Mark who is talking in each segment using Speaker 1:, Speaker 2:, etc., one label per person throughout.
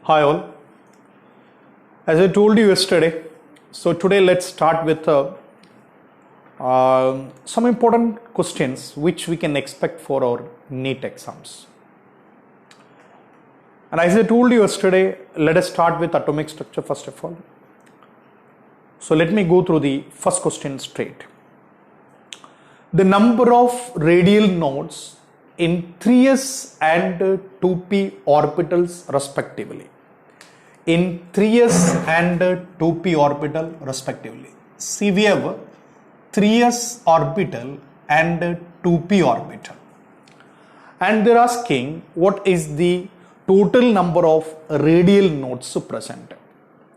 Speaker 1: Hi all. As I told you yesterday, so today let's start with some important questions which we can expect for our NEET exams. And as I told you yesterday, let us start with atomic structure first of all. So let me go through the first question straight. The number of radial nodes in 3s and 2p orbitals respectively. In 3s and 2p orbital respectively. See, we have 3s orbital and 2p orbital. And they're asking what is the total number of radial nodes present.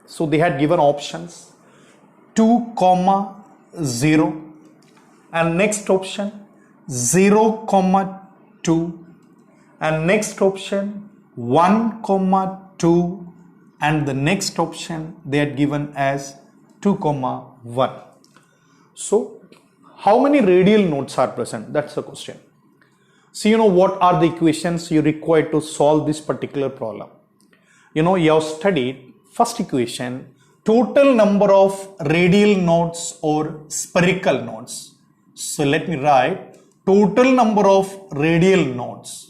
Speaker 1: So they had given options 2, 0 and next option 0, 2 and next option 1, 2 and the next option they had given as 2, 1. So how many radial nodes are present? That's the question. So what are the equations you require to solve this particular problem? You have studied first equation, total number of radial nodes or spherical nodes. So let me write total number of radial nodes.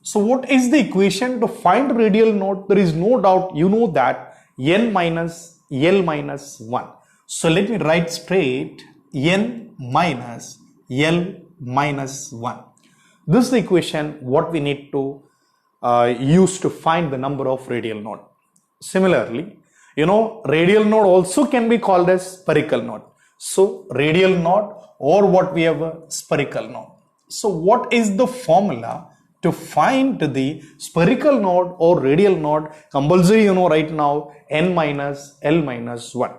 Speaker 1: So what is the equation to find radial node? There is no doubt you know that n minus L minus 1. So let me write straight n minus L minus 1. This is the equation what we need to use to find the number of radial node. Similarly, radial node also can be called as spherical node. So radial node or what we have a spherical node. So what is the formula to find the spherical node or radial node? Compulsory right now n minus L minus 1.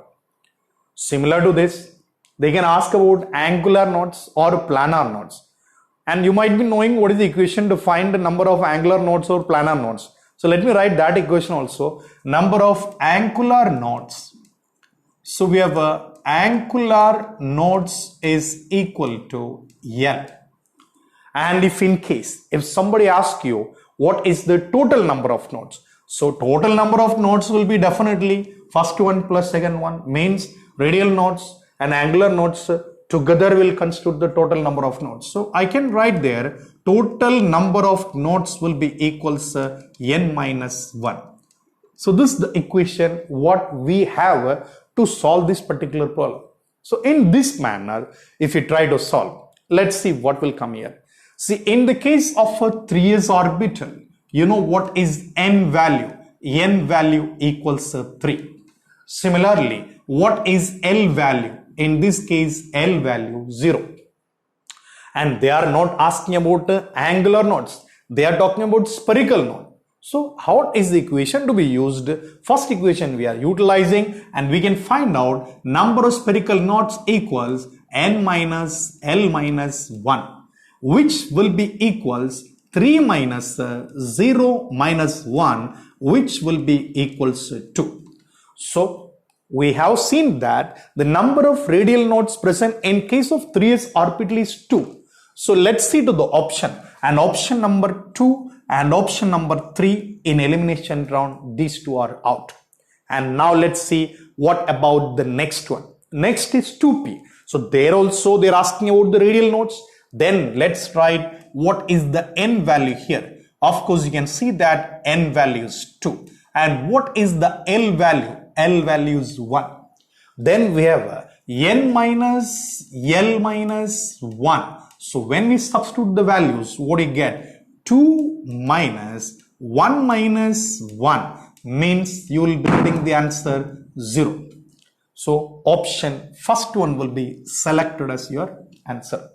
Speaker 1: Similar to this, they can ask about angular nodes or planar nodes. And you might be knowing what is the equation to find the number of angular nodes or planar nodes. So let me write that equation also. Number of angular nodes. So we have angular nodes is equal to L. And if somebody asks you what is the total number of nodes, so total number of nodes will be definitely first one plus second one, means radial nodes and angular nodes together will constitute the total number of nodes. So I can write there total number of nodes will be equals n minus 1. So this is the equation what we have to solve this particular problem. So in this manner, if you try to solve, let's see what will come here. See, in the case of a 3s orbital, what is n value? N value equals 3. Similarly, what is L value? In this case, L value 0. And they are not asking about angular nodes. They are talking about spherical node. So how is the equation to be used? First equation we are utilizing and we can find out number of spherical nodes equals n minus L minus 1. Which will be equals 3 minus 0 minus 1, which will be equals 2. So we have seen that the number of radial nodes present in case of 3s orbital is 2. So let's see to the option, and option number 2 and option number 3 in elimination round, these two are out. And now let's see what about the next one. Next is 2p. So there also they're asking about the radial nodes. Then let's write what is the n value here. Of course, you can see that n value is 2. And what is the L value? L value is 1. Then we have n minus L minus 1. So when we substitute the values, what do you get? 2 minus 1 minus 1 means you will be getting the answer 0. So option first one will be selected as your answer.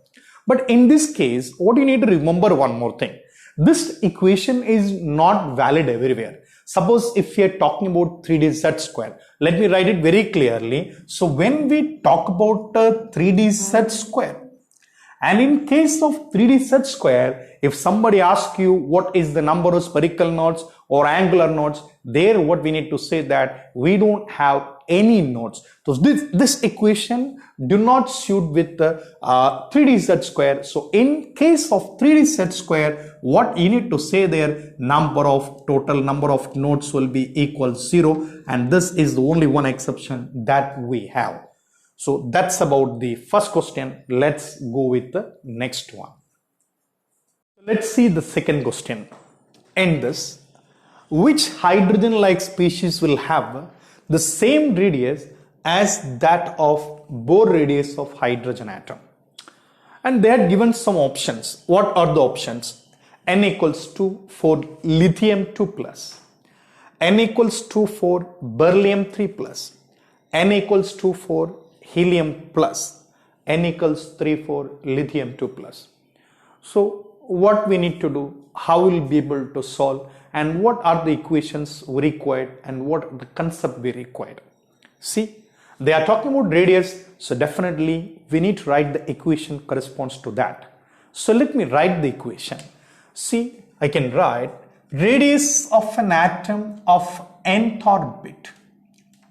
Speaker 1: But in this case, what you need to remember one more thing. This equation is not valid everywhere. Suppose if we are talking about 3D z square, let me write it very clearly. So when we talk about 3D z square, and in case of 3D z square, if somebody asks you what is the number of spherical nodes or angular nodes, there what we need to say that we don't have any nodes. So this equation do not suit with the 3D set square. So in case of 3D set square, what you need to say there, total number of nodes will be equal 0, and this is the only one exception that we have. So that's about the first question. Let's go with the next one. Let's see the second question. In this, which hydrogen-like species will have the same radius as that of Bohr radius of hydrogen atom? And they had given some options. What are the options? N equals 2 for lithium 2 plus, N equals 2 for beryllium 3 plus, N equals 2 for helium plus, N equals 3 for lithium 2 plus. So what we need to do, how we'll be able to solve, and what are the equations we required and what the concept we required. See, they are talking about radius, so definitely we need to write the equation corresponds to that. So let me write the equation. See, I can write radius of an atom of nth orbit.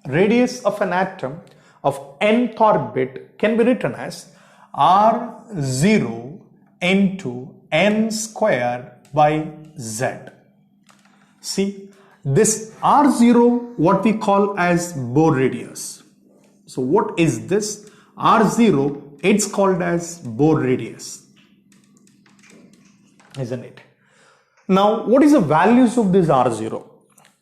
Speaker 1: Radius of an atom of nth orbit can be written as R0 into n square by z. See, this R0 what we call as Bohr radius. So what is this? R0, it's called as Bohr radius, isn't it? Now what is the values of this R0?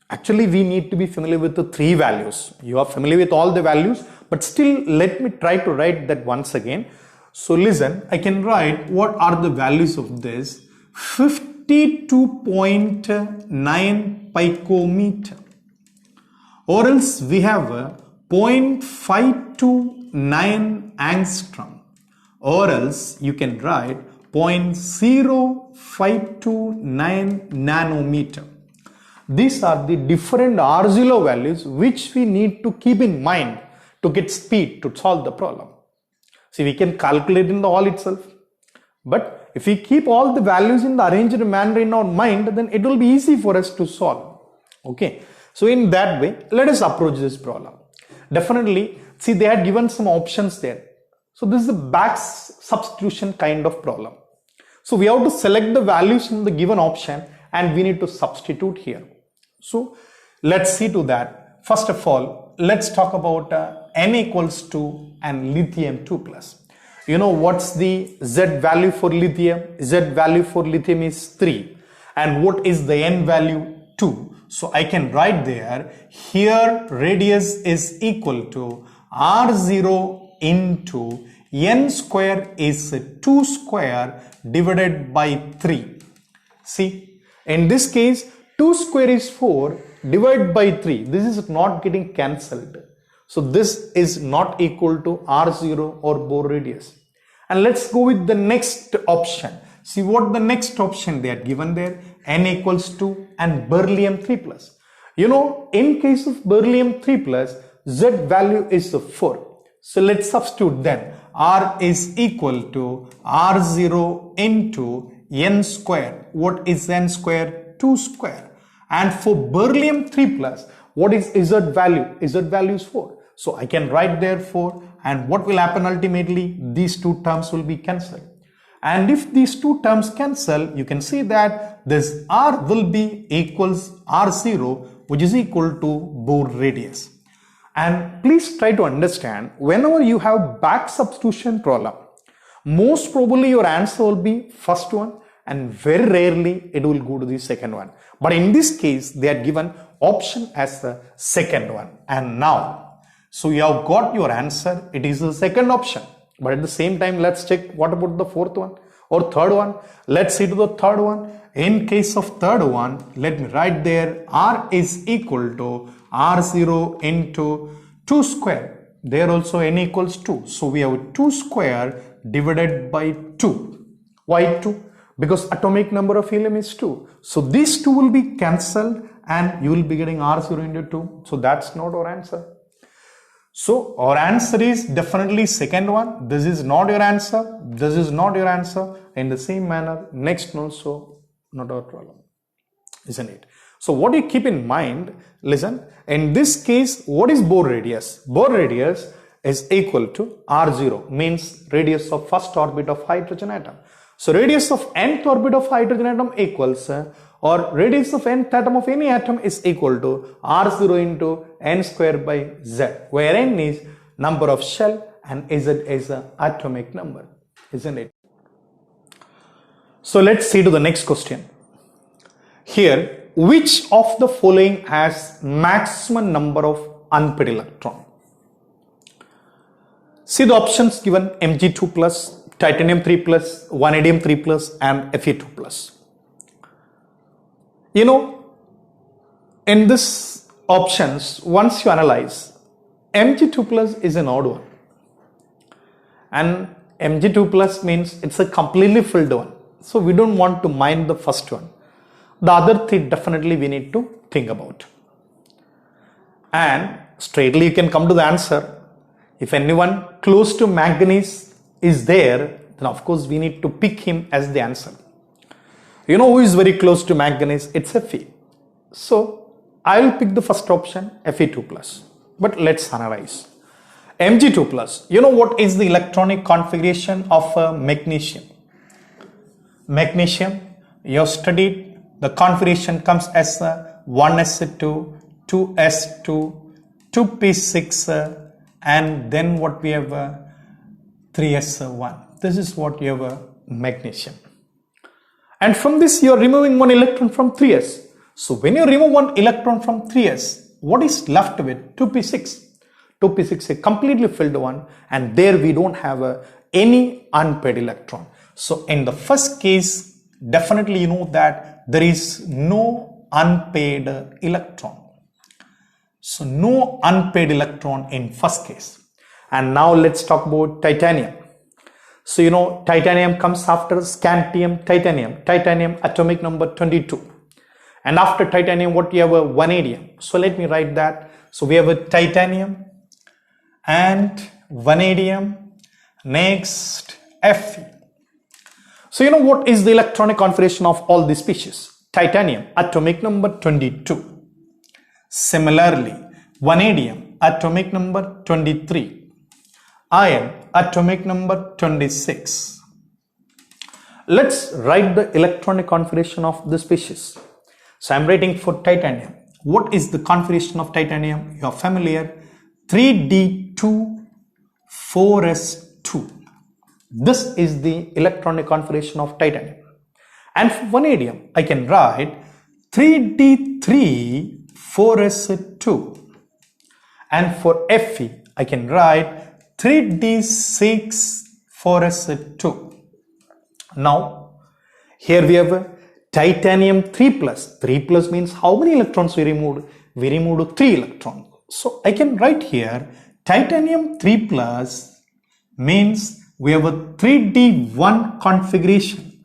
Speaker 1: Actually we need to be familiar with the three values. You are familiar with all the values, but still let me try to write that once again. So listen, I can write what are the values of this. 52.9 picometer, or else we have a 0.529 angstrom, or else you can write 0.0529 nanometer. These are the different R0 values which we need to keep in mind to get speed to solve the problem. See, we can calculate in the hall itself, but if we keep all the values in the arranged manner in our mind, then it will be easy for us to solve. Okay, so in that way, let us approach this problem. Definitely, see, they had given some options there. So this is a back substitution kind of problem. So we have to select the values in the given option and we need to substitute here. So let's see to that. First of all, let's talk about N equals 2 and lithium 2 plus. You know what's the Z value for lithium? Z value for lithium is 3. And what is the N value? 2. So I can write there, here radius is equal to R0 into N square is 2 square divided by 3. See, in this case, 2 square is 4 divided by 3. This is not getting cancelled. So this is not equal to R0 or Bohr radius. And let's go with the next option. See what the next option they are given there. N equals 2 and beryllium 3 plus. You know, in case of beryllium 3 plus, Z value is 4. So let's substitute then. R is equal to R0 into N square. What is N square? 2 square. And for beryllium 3 plus, what is Z value? Z value is 4. So I can write there 4, and what will happen ultimately? These two terms will be cancelled. And if these two terms cancel, you can see that this R will be equals R0, which is equal to Bohr radius. And please try to understand, whenever you have back substitution problem, most probably your answer will be first one, and very rarely it will go to the second one. But in this case, they are given option as the second one. And now, so you have got your answer, it is the second option. But at the same time, let's check what about the fourth one or third one. Let's see to the third one. In case of third one, let me write there, R is equal to R0 into 2 square. There also N equals 2. So we have 2 square divided by 2. Why 2? Because atomic number of helium is 2. So these two will be cancelled and you will be getting R0 into 2. So that's not our answer. So our answer is definitely second one. This is not your answer. This is not your answer. In the same manner, next one also not our problem, isn't it? So what you keep in mind, listen, in this case, what is Bohr radius? Bohr radius is equal to R0, means radius of first orbit of hydrogen atom. So radius of nth orbit of hydrogen atom equals, or radius of nth atom of any atom is equal to R0 into n square by z, where n is number of shell and z is an atomic number, isn't it? So let's see to the next question. Here, which of the following has maximum number of unpaired electron? See the options given: Mg2 plus, titanium 3 plus, vanadium 3 plus and Fe2 plus. You know, in this options, once you analyze, Mg2 plus is an odd one, and Mg2 plus means it's a completely filled one. So we don't want to mind the first one. The other three definitely we need to think about. And straightly you can come to the answer. If anyone close to manganese is there, then of course we need to pick him as the answer. You know who is very close to manganese? It's Fe. So I will pick the first option, Fe2 plus. But let's analyze. Mg2 plus. You know what is the electronic configuration of magnesium? Magnesium, you have studied, the configuration comes as 1s2, 2s2, 2p6, and then what we have 3s1. This is what you have magnesium. And from this you are removing one electron from 3s. So when you remove one electron from 3s, what is left with 2p6? 2p6 is a completely filled one, and there we don't have any unpaired electron. So in the first case, definitely you know that there is no unpaired electron. So no unpaired electron in first case. And now let's talk about titanium. So you know titanium comes after scantium, titanium atomic number 22. And after titanium, what we have a vanadium. So let me write that. So we have a titanium and vanadium, next Fe. So you know what is the electronic configuration of all these species? Titanium atomic number 22. Similarly, vanadium atomic number 23. Iron atomic number 26. Let's write the electronic configuration of the species. So I'm writing for titanium. What is the configuration of titanium? You are familiar. 3d2 4s2. This is the electronic configuration of titanium. And for vanadium, I can write 3d3 4s2. And for Fe, I can write 3d6 4s2. Now, here we have titanium 3 plus. 3 plus means how many electrons we removed? We removed 3 electrons. So I can write here titanium 3 plus means we have a 3d1 configuration.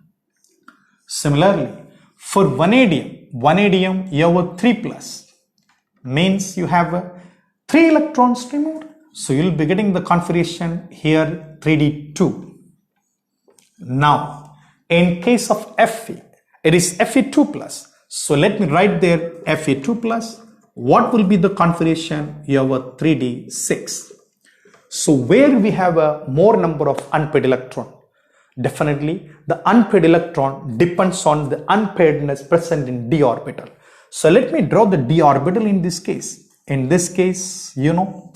Speaker 1: Similarly, for vanadium you have a 3 plus means you have 3 electrons removed. So you will be getting the configuration here 3d2. Now, in case of Fe, it is Fe2 plus. So let me write there Fe2 plus. What will be the configuration? You have a 3d6. So where we have a more number of unpaired electron, definitely the unpaired electron depends on the unpairedness present in d orbital. So let me draw the d orbital in this case. In this case, you know,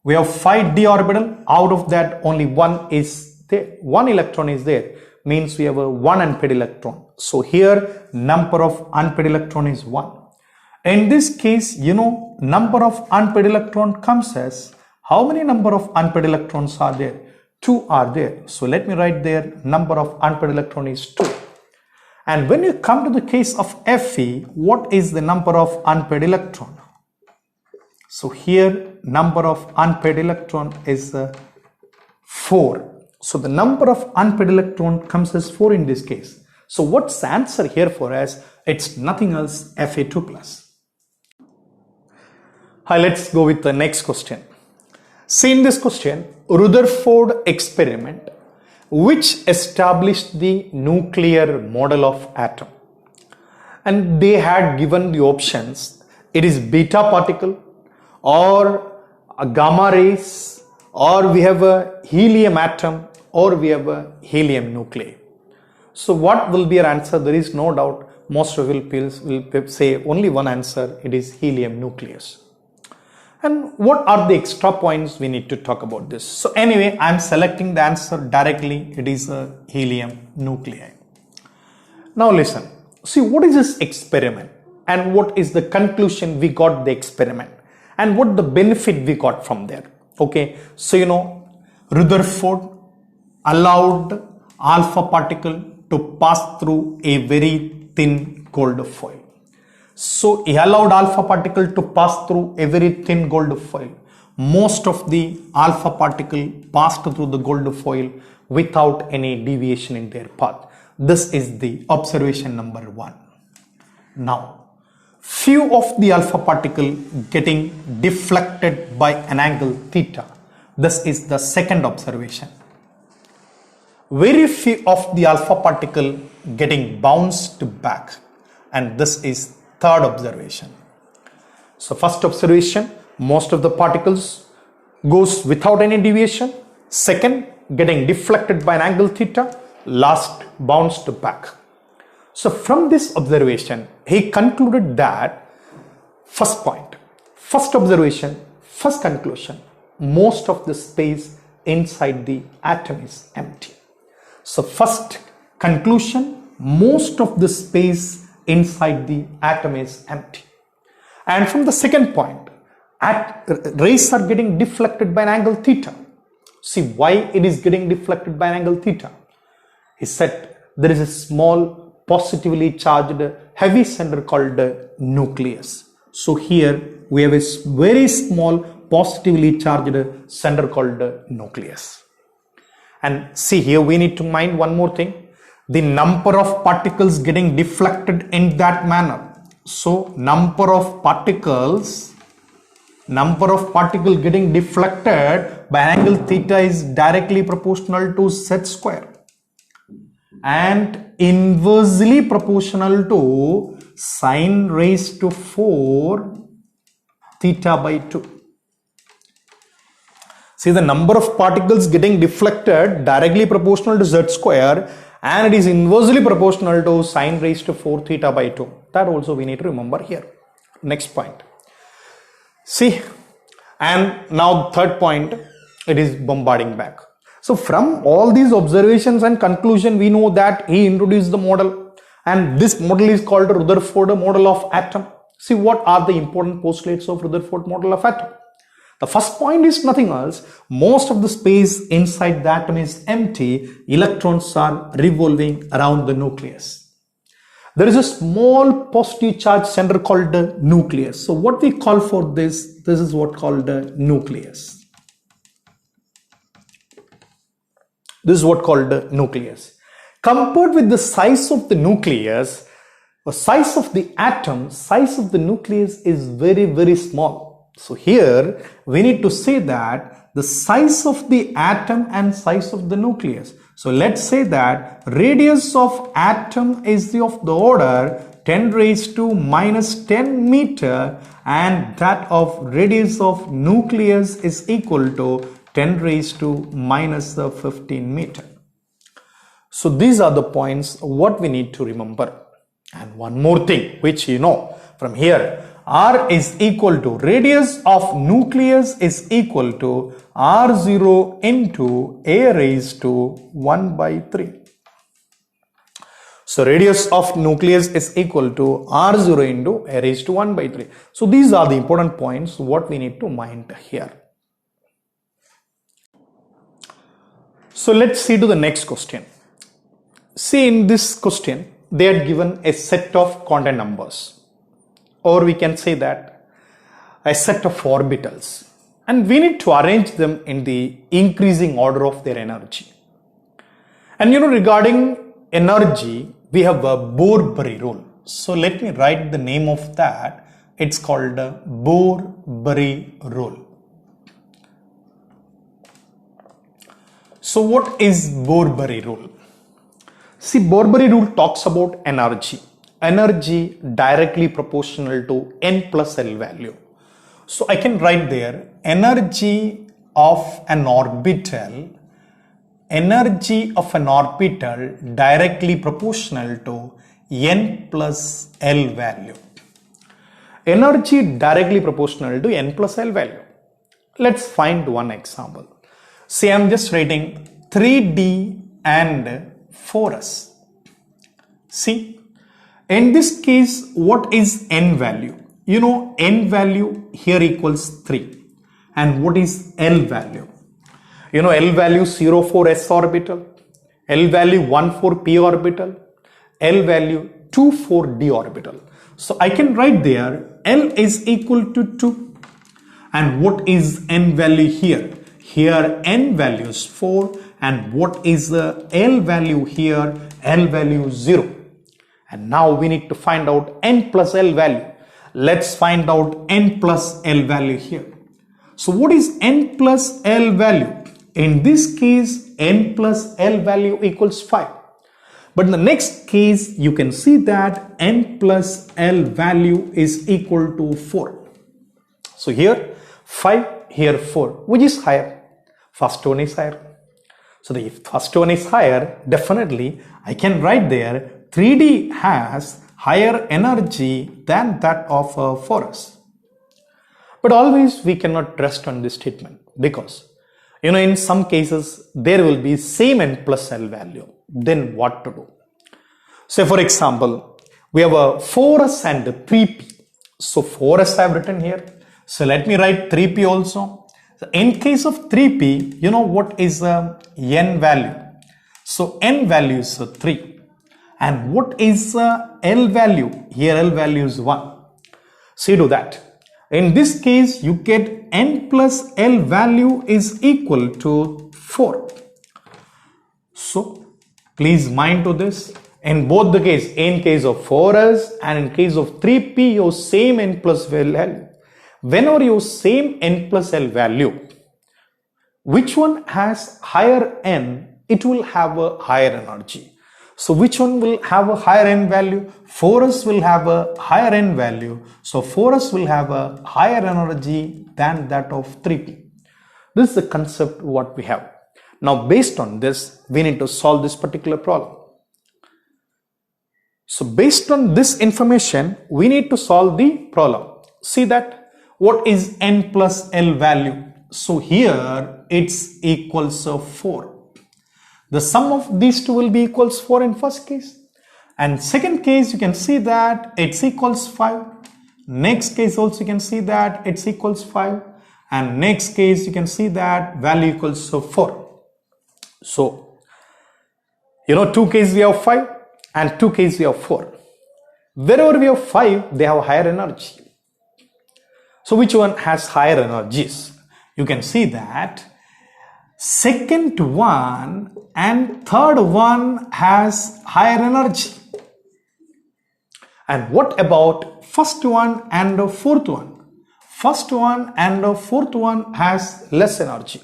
Speaker 1: we have 5 d orbital. Out of that, only one is there. One electron is there. Means we have a 1 unpaired electron. So here number of unpaired electron is 1. In this case, you know, number of unpaired electron comes as how many number of unpaired electrons are there? 2 are there. So let me write there number of unpaired electron is 2. And when you come to the case of Fe, what is the number of unpaired electron? So here number of unpaired electron is 4. So the number of unpaired electron comes as 4 in this case. So what's the answer here for us? It's nothing else Fe2 plus. Hi, let's go with the next question. See in this question, Rutherford experiment which established the nuclear model of atom. and they had given the options. It is beta particle or a gamma rays, or we have a helium atom, or we have a helium nuclei. So what will be your answer? There is no doubt most of you will say only one answer. It is helium nucleus. And what are the extra points we need to talk about this? So anyway, I am selecting the answer directly. It is a helium nuclei. Now listen. See, what is this experiment and what is the conclusion we got the experiment and what the benefit we got from there? Okay, so Rutherford allowed alpha particle to pass through a very thin gold foil. So he allowed alpha particle to pass through a very thin gold foil. Most of the alpha particle passed through the gold foil without any deviation in their path. This is the observation number 1. Now, few of the alpha particle getting deflected by an angle theta. This is the second observation. Very few of the alpha particle getting bounced back, and this is third observation. So first observation, most of the particles goes without any deviation. Second, getting deflected by an angle theta. Last, bounced back. So from this observation, he concluded that first point, first observation, first conclusion, most of the space inside the atom is empty. So first conclusion, most of the space inside the atom is empty. And from the second point, rays are getting deflected by an angle theta. See why it is getting deflected by an angle theta. He said there is a small positively charged heavy center called nucleus. So here we have a very small positively charged center called nucleus. And see here we need to mind one more thing. The number of particles getting deflected in that manner. So number of particles getting deflected by angle theta is directly proportional to z square and inversely proportional to sine raised to 4 theta by 2. See, the number of particles getting deflected directly proportional to z square and it is inversely proportional to sine raised to 4 theta by 2. That also we need to remember here. Next point. See, and now third point, it is bombarding back. So from all these observations and conclusion, we know that he introduced the model, and this model is called Rutherford model of atom. See, what are the important postulates of Rutherford model of atom? The first point is nothing else. Most of the space inside the atom is empty. Electrons are revolving around the nucleus. There is a small positive charge center called the nucleus. So what we call for this is what called the nucleus. This is what called the nucleus. Compared with the size of the nucleus, the size of the atom, size of the nucleus is very, very small. So here we need to say that the size of the atom and size of the nucleus. So let's say that radius of atom is of the order 10 raised to minus 10 meter and that of radius of nucleus is equal to 10 raised to minus 15 meter. So these are the points what we need to remember. And one more thing which you know from here, R is equal to radius of nucleus is equal to R0 into A raised to 1 by 3. So radius of nucleus is equal to R0 into A raised to 1 by 3. So these are the important points what we need to mind here. So let's see to the next question. See, in this question, they had given a set of quantum numbers, or we can say that a set of orbitals, and we need to arrange them in the increasing order of their energy. And regarding energy, we have a Bohr-Broglie rule. So let me write the name of that. It's called the Bohr-Broglie rule. So what is Bohr-Broglie rule? See, Bohr-Broglie rule talks about energy. energy directly proportional to n plus L value. So I can write there energy of an orbital directly proportional to n plus L value. Energy directly proportional to n plus L value. Let's find one example. Say I'm just writing 3D and 4s. See, in this case, what is n value? You know, n value here equals 3. And what is L value? You know, L value 0 for s orbital, L value 1 for p orbital, L value 2 for d orbital. So I can write there L is equal to 2. And what is n value here? Here n value is 4. And what is the L value here? L value 0. And now we need to find out n plus L value. Let's find out n plus L value here. So what is n plus L value? In this case, n plus L value equals 5. But in the next case, you can see that n plus L value is equal to 4. So here 5, here 4. Which is higher? First one is higher. So the first one is higher, definitely I can write there 3D has higher energy than that of 4s. But always we cannot rest on this statement because, you know, in some cases there will be same n plus L value. Then what to do? Say for example, we have a 4s and 3p. So 4s I have written here. So let me write 3p also. So in case of 3p, you know what is n value? So n value is 3. And what is L value? Here L value is 1. So you do that. In this case, you get n plus L value is equal to 4. So please mind to this. In both the case, in case of 4s and in case of 3p, you same n plus L value. Whenever you same n plus L value, which one has higher n, it will have a higher energy. So which one will have a higher n value? 4s will have a higher n value. So 4s will have a higher energy than that of 3p. This is the concept what we have. Now based on this, we need to solve this particular problem. So based on this information, we need to solve the problem. See that what is n plus L value? So here it's equals 4. The sum of these two will be equals 4 in first case. And second case, you can see that it's equals 5. Next case also you can see that it's equals 5. And next case you can see that value equals 4. So, you know, 2 cases we have 5 and 2 cases we have 4. Wherever we have 5, they have higher energy. So which one has higher energies? You can see that second one and third one has higher energy. And what about first one and the fourth one? First one and the fourth one has less energy.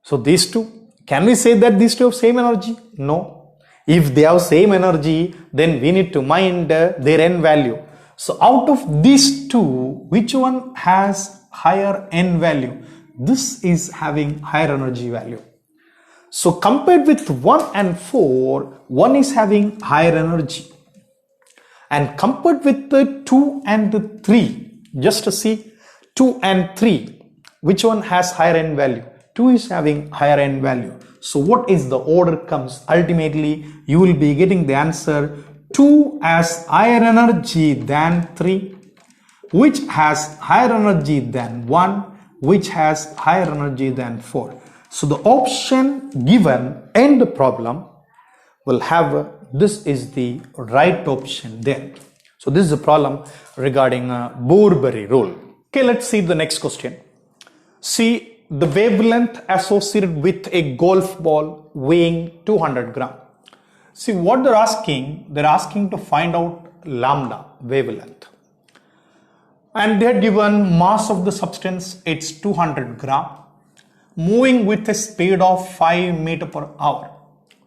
Speaker 1: So these two, can we say that these two have same energy? No. If they have same energy, then we need to mind their n value. So out of these two, which one has higher n value? This is having higher energy value. So compared with 1 and 4, 1 is having higher energy. And compared with the 2 and the 3, just to see 2 and 3, which one has higher n value? 2 is having higher n value. So what is the order comes? Ultimately, you will be getting the answer 2 has higher energy than 3, which has higher energy than 1, which has higher energy than 4. So the option given in the problem will have this is the right option there. So this is a problem regarding Bohr rule. Okay, let's see the next question. See the wavelength associated with a golf ball weighing 200 gram. See what they're asking to find out lambda wavelength. And they had given mass of the substance, it's 200 gram, moving with a speed of 5 meter per hour.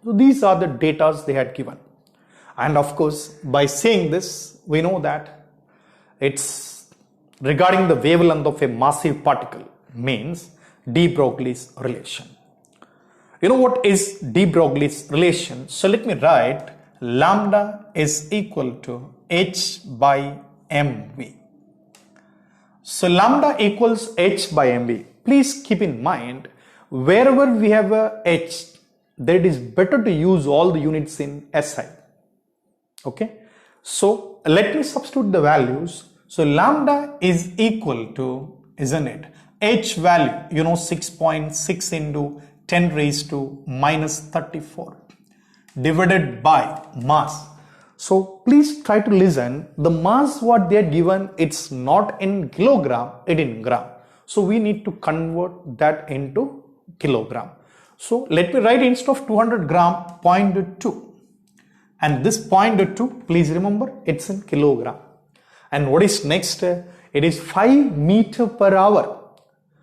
Speaker 1: So these are the data they had given. And of course, by saying this, we know that it's regarding the wavelength of a massive particle, means de Broglie's relation. You know what is de Broglie's relation? So let me write lambda is equal to h by mv. So lambda equals h by mv. Please keep in mind, wherever we have a h, then it is better to use all the units in SI. Okay. So let me substitute the values. So lambda is equal to, isn't it, h value, 6.6 into 10 raised to minus 34 divided by mass. So please try to listen. The mass what they are given, it's not in kilogram, it in gram. So we need to convert that into kilogram. So let me write instead of 200 gram 0.2. And this 0.2, please remember, it's in kilogram. And what is next? It is 5 meter per hour.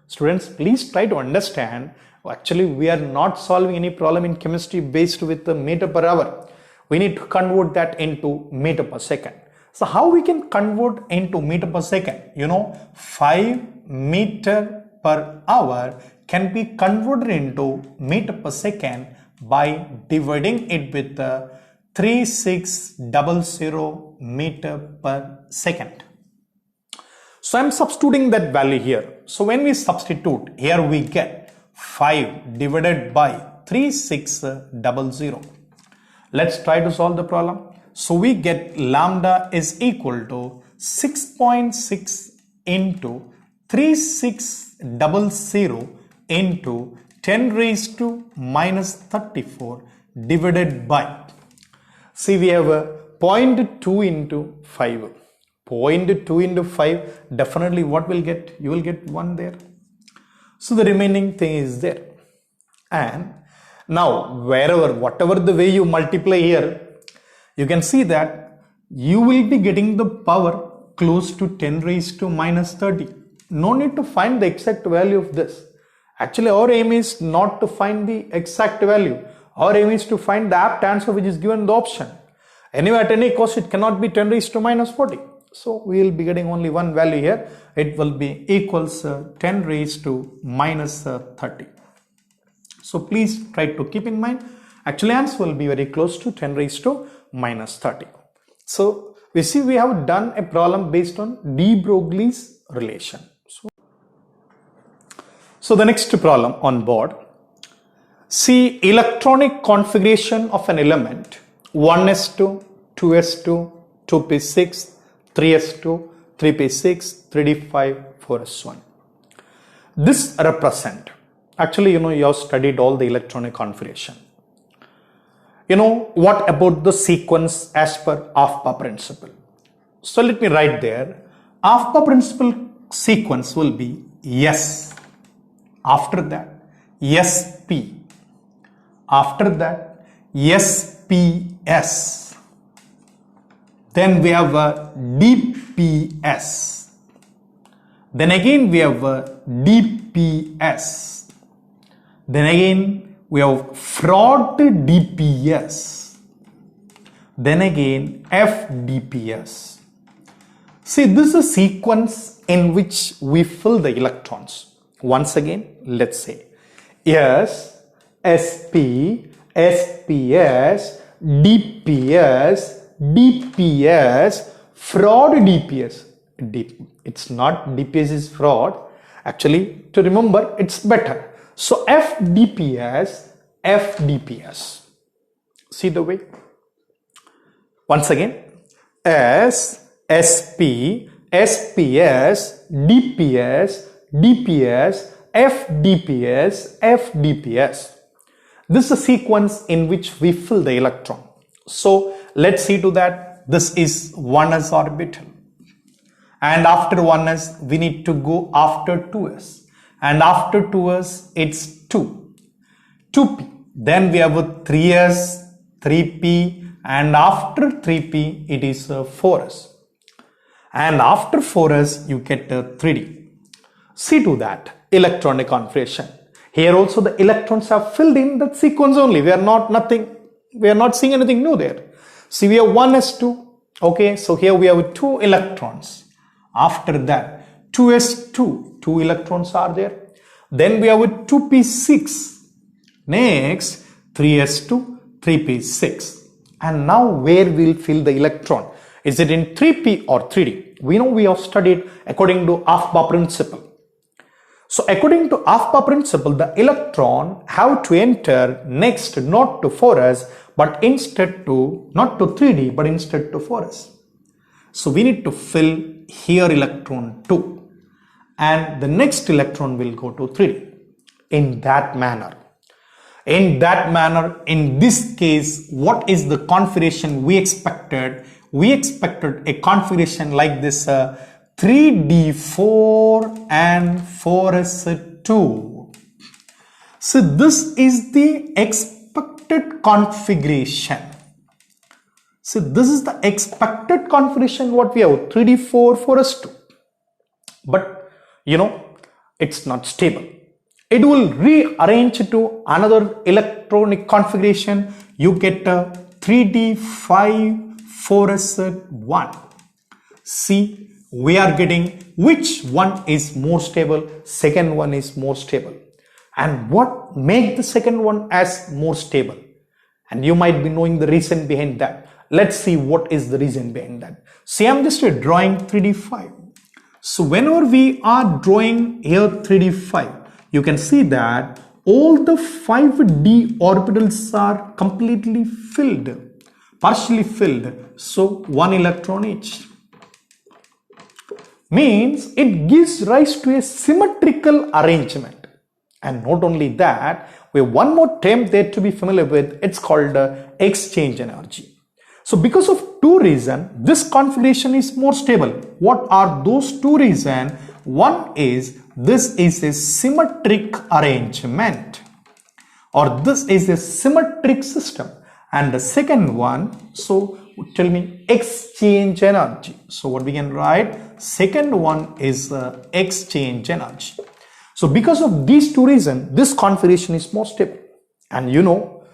Speaker 1: Students, please try to understand. Actually, we are not solving any problem in chemistry based with the meter per hour. We need to convert that into meter per second. So how we can convert into meter per second? 5 meter per hour can be converted into meter per second by dividing it with 3600 meter per second. So I am substituting that value here. So when we substitute, here we get 5 divided by 3600. Let's try to solve the problem. So we get lambda is equal to 6.6 into 3600 into 10 raised to minus 34 divided by, see, we have a 0.2 into 5. 0.2 into 5, definitely what will get? You will get 1 there. So the remaining thing is there. And now whatever the way you multiply here, you can see that you will be getting the power close to 10 raised to minus 30. No need to find the exact value of this. Actually, our aim is not to find the exact value. Our aim is to find the apt answer which is given in the option. Anyway, at any cost, it cannot be 10 raised to minus 40. So we will be getting only one value here. It will be equals 10 raised to minus 30. So please try to keep in mind, actually answer will be very close to 10 raised to minus 30. So we see we have done a problem based on de Broglie's relation. So the next problem on board. See, electronic configuration of an element 1s2, 2s2, 2p6, 3s2, 3p6, 3d5, 4s1. This represent, actually, you have studied all the electronic configuration. What about the sequence as per Aufbau principle? So let me write there. Aufbau principle sequence will be S. After that, SP. After that, SPS. Then we have a DPS. Then again we have a DPS. Then again we have fraud DPS. Then again FDPS. See, this is a sequence in which we fill the electrons. Once again, let's say S, SP, SPS, DPS, DPS, fraud DPS. It's not DPS is fraud. Actually, to remember, it's better. So FDPS, FDPS. See the way? Once again, S, SP, SPS, DPS, DPS, FDPS, FDPS. This is a sequence in which we fill the electron. So let's see to that. This is 1s orbital. And after 1s, we need to go after 2s. And after 2s, it's 2. 2p. Then we have a 3s, 3p. And after 3p, it is 4s. And after 4s, you get 3d. See to that electronic configuration. Here also the electrons are filled in that sequence only. We are not seeing anything new there. See, we have 1s2. Okay, so here we have 2 electrons. After that, 2s2, 2 electrons are there. Then we have a 2p6. Next, 3s2, 3p6. And now where will fill the electron? Is it in 3p or 3d? We know we have studied according to Aufbau principle. So according to Aufbau principle, the electron have to enter next not to 4s, but instead to, not to 3d, but instead to 4s. So we need to fill here electron 2. And the next electron will go to 3d. In that manner, in this case, what is the configuration we expected? We expected a configuration like this 3d4 and 4s2. So this is the expected configuration. So this is the expected configuration what we have 3d4 4s2. But you know, it's not stable. It will rearrange to another electronic configuration. You get a 3d5 4s1. See, we are getting which one is more stable. Second one is more stable. And what makes the second one as more stable? And you might be knowing the reason behind that. Let's see what is the reason behind that. See, I'm just drawing 3d5. So whenever we are drawing here 3d5, you can see that all the 5d orbitals are completely filled, partially filled. So one electron each. Means it gives rise to a symmetrical arrangement. And not only that, we have one more term there to be familiar with. It's called exchange energy. So because of two reasons, this configuration is more stable. What are those two reasons? One is this is a symmetric arrangement, or this is a symmetric system. And the second one, so tell me exchange energy. So what we can write? Second one is exchange energy. So because of these two reasons, this configuration is more stable. And you know,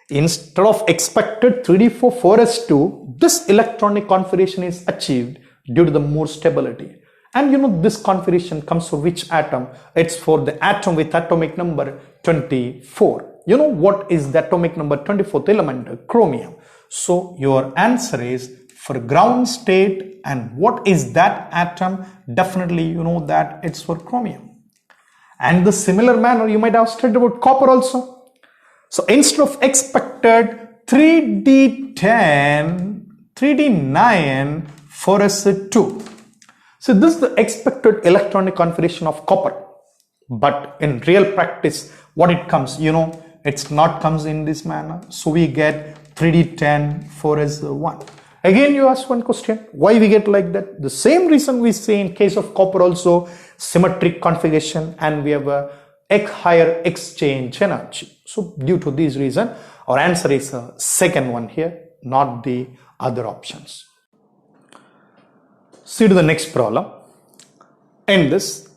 Speaker 1: instead of expected 3d4 4s2, this electronic configuration is achieved due to the more stability. And you know, this configuration comes for which atom? It's for the atom with atomic number 24. You know what is the atomic number 24th element? Chromium. So your answer is for ground state. And what is that atom? Definitely you know that it's for chromium. And the similar manner you might have studied about copper also. So instead of expected 3d10, 3d9, 4s2. So this is the expected electronic configuration of copper. But in real practice, what it comes, you know, it's not comes in this manner. So we get 3d10, 4s1. Again, you ask one question, why we get like that? The same reason we say in case of copper also, symmetric configuration, and we have a higher exchange energy. So due to these reasons, our answer is second one here, not the other options. See to the next problem. In this,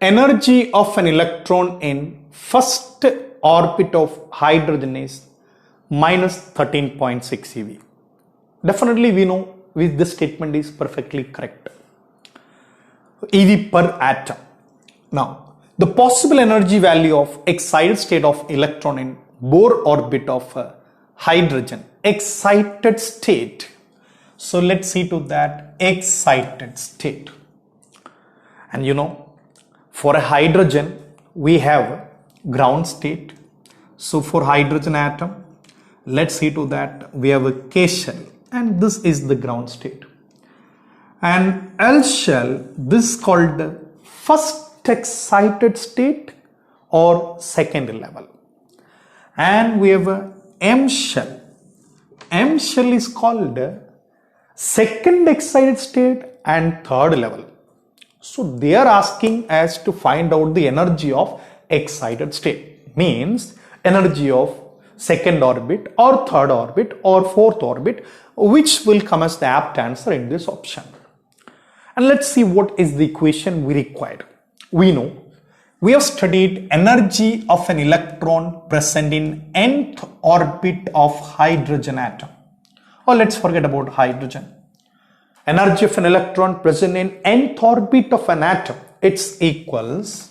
Speaker 1: energy of an electron in first orbit of hydrogen is minus 13.6 eV. Definitely we know this statement is perfectly correct. EV per atom. Now, the possible energy value of excited state of electron in Bohr orbit of hydrogen, excited state. So let's see to that excited state. And you know, for a hydrogen, we have ground state. So for hydrogen atom, let's see to that we have a K shell, and this is the ground state. And L shell, this is called the first excited state or second level. And we have a M shell. M shell is called second excited state and third level. So they are asking us to find out the energy of excited state. Means energy of second orbit or third orbit or fourth orbit, which will come as the apt answer in this option. And let's see what is the equation we required. We know we have studied energy of an electron present in nth orbit of hydrogen atom. Or let's forget about hydrogen. Energy of an electron present in nth orbit of an atom, it's equals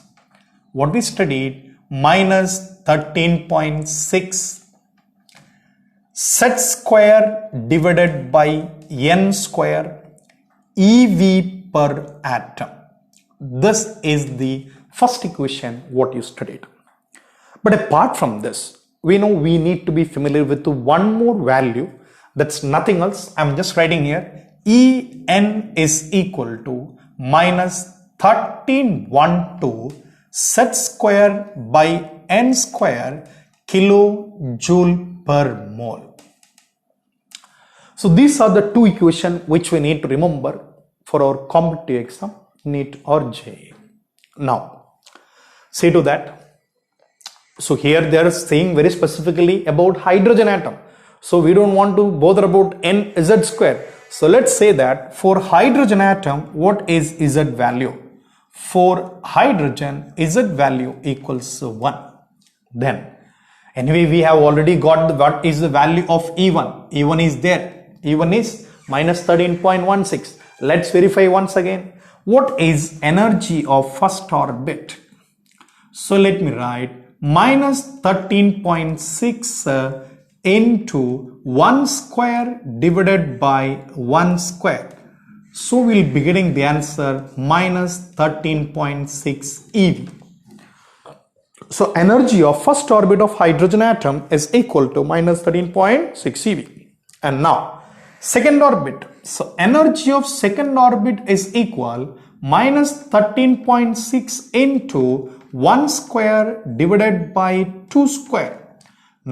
Speaker 1: what we studied, minus 13.6 z square divided by n square eV per atom. This is the first equation what you studied. But apart from this, we know we need to be familiar with one more value. That's nothing else. I'm just writing here. En is equal to minus 1312 z square by n square kilojoule per mole. So these are the two equations which we need to remember for our competitive exam, NEET or JEE. Now, see to that. So here they are saying very specifically about hydrogen atom. So we don't want to bother about NZ square. So let's say that for hydrogen atom, what is Z value? For hydrogen, Z value equals 1. Then, anyway, we have already got what is the value of E1. E1 is there. E1 is minus 13.16. Let's verify once again. What is energy of first orbit? So let me write minus 13.6 into 1 square divided by 1 square. So we'll be getting the answer minus 13.6 eV. So energy of first orbit of hydrogen atom is equal to minus 13.6 eV. And now second orbit. So energy of second orbit is equal minus 13.6 into 1 square divided by 2 square.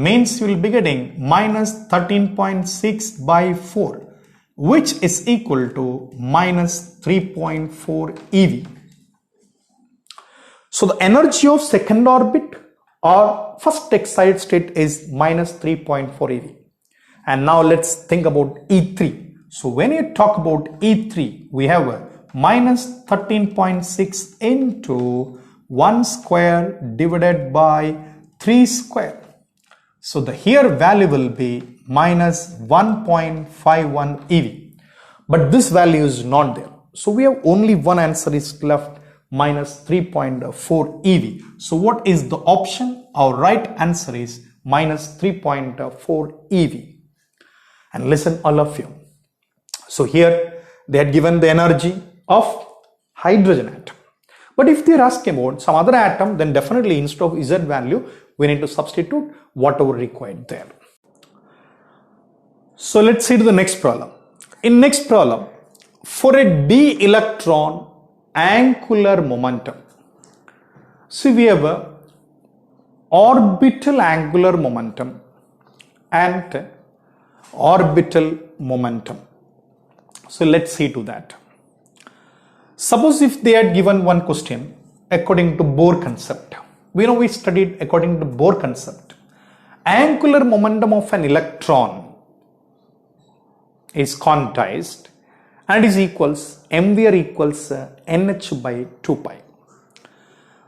Speaker 1: Means you will be getting minus 13.6 by 4, which is equal to minus 3.4 eV. So the energy of second orbit or first excited state is minus 3.4 eV. And now let's think about E3. So when you talk about E3, we have a minus 13.6 into 1 square divided by 3 square. So the here value will be minus 1.51 eV. But this value is not there. So we have only one answer is left, minus 3.4 eV. So what is the option? Our right answer is minus 3.4 eV. And listen all of you. So here they had given the energy of hydrogen atom. But if they are asking about some other atom, then definitely instead of Z value, we need to substitute whatever required there. So let's see to the next problem. In next problem, for a d electron angular momentum, see we have a orbital angular momentum and orbital momentum. So let's see to that. Suppose if they had given one question according to Bohr concept. We know we studied according to Bohr concept. Angular momentum of an electron is quantized and is equals mvr equals nh by 2 pi.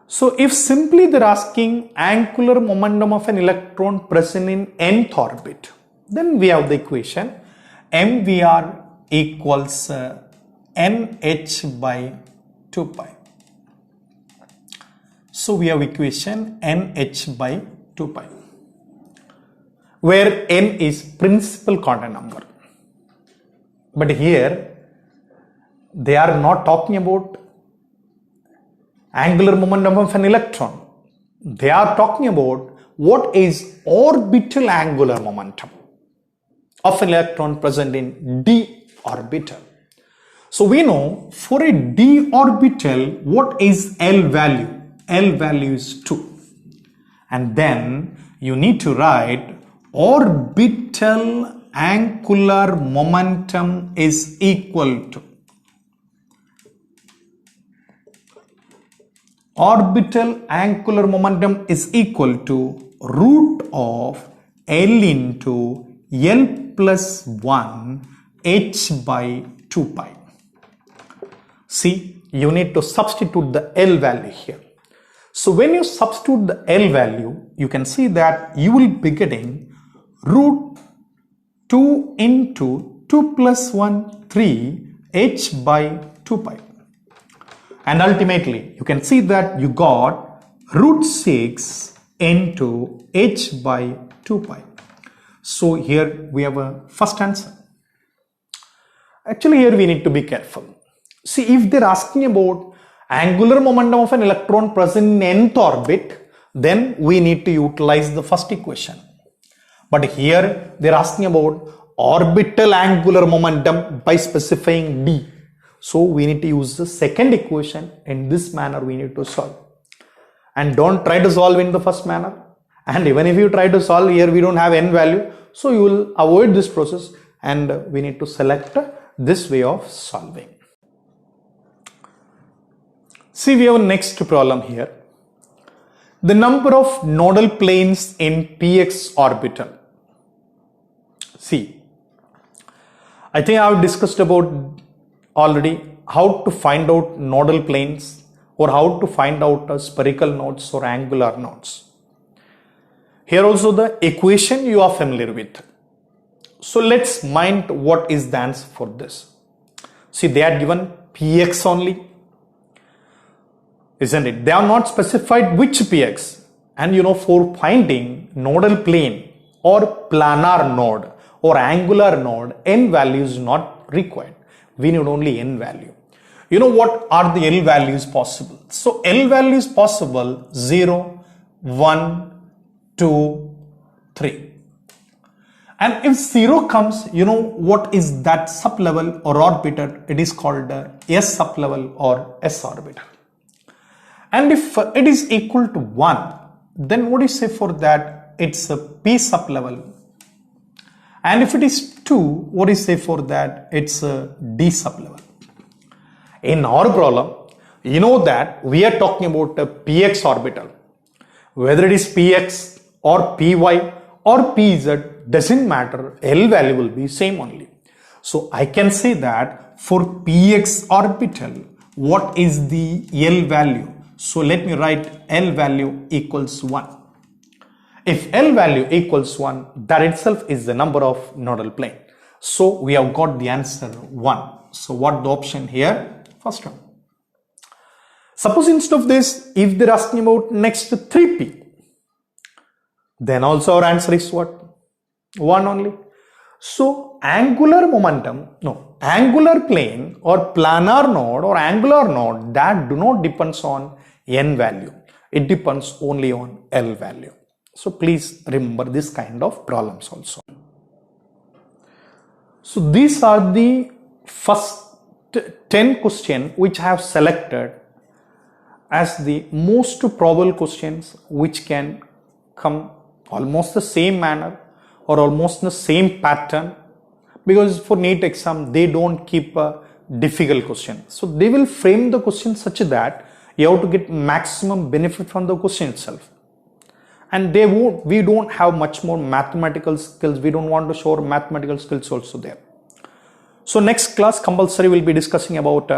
Speaker 1: So if simply they're asking angular momentum of an electron present in nth orbit, then we have the equation mvr equals nh by 2 pi. So we have equation nh by 2 pi, where n is principal quantum number. But here they are not talking about angular momentum of an electron. They are talking about what is orbital angular momentum of an electron present in d orbital. So we know for a d orbital, what is L value? L value is 2. And then you need to write orbital angular momentum is equal to root of L into L plus 1 h by 2 pi. See, you need to substitute the L value here. So when you substitute the L value, you can see that you will be getting root 2 into 2 plus 1, 3 h by 2 pi. And ultimately, you can see that you got root 6 into h by 2 pi. So here we have a first answer. Actually, here we need to be careful. See, if they're asking about angular momentum of an electron present in nth orbit, then we need to utilize the first equation. But here they're asking about orbital angular momentum by specifying d. So we need to use the second equation. In this manner we need to solve. And don't try to solve in the first manner. And even if you try to solve here, we don't have n value. So you will avoid this process and we need to select this way of solving. See, we have a next problem here. The number of nodal planes in px orbital. See, I think I have discussed about already how to find out nodal planes or how to find out spherical nodes or angular nodes. Here also the equation you are familiar with. So let's mind what is the answer for this. See, they are given px only, isn't it? They are not specified which px. And you know, for finding nodal plane or planar node or angular node, n value is not required. We need only n value. You know what are the L values possible? So L value is possible 0, 1, 2, 3. And if 0 comes, you know what is that sublevel or orbital? It is called S sublevel or S orbital. And if it is equal to 1, then what do you say for that? It's a P sublevel. And if it is 2, what do you say for that? It's a D sublevel. In our problem, you know that we are talking about a px orbital. Whether it is px or py or pz, doesn't matter. L value will be same only. So I can say that for px orbital, what is the L value? So let me write L value equals 1. If L value equals 1, that itself is the number of nodal plane. So we have got the answer 1. So what the option here? First one. Suppose instead of this, if they're asking about next 3p, then also our answer is what? 1 only. So angular momentum, angular plane or planar node or angular node, that do not depends on n value. It depends only on L value. So please remember this kind of problems also. So these are the first 10 questions which I have selected as the most probable questions which can come almost the same manner or almost the same pattern, because for NEET exam they don't keep a difficult question. So they will frame the question such that you have to get maximum benefit from the question itself. And we don't have much more mathematical skills. We don't want to show mathematical skills also there. So next class compulsory will be discussing about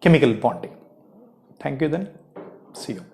Speaker 1: chemical bonding. Thank you then. See you.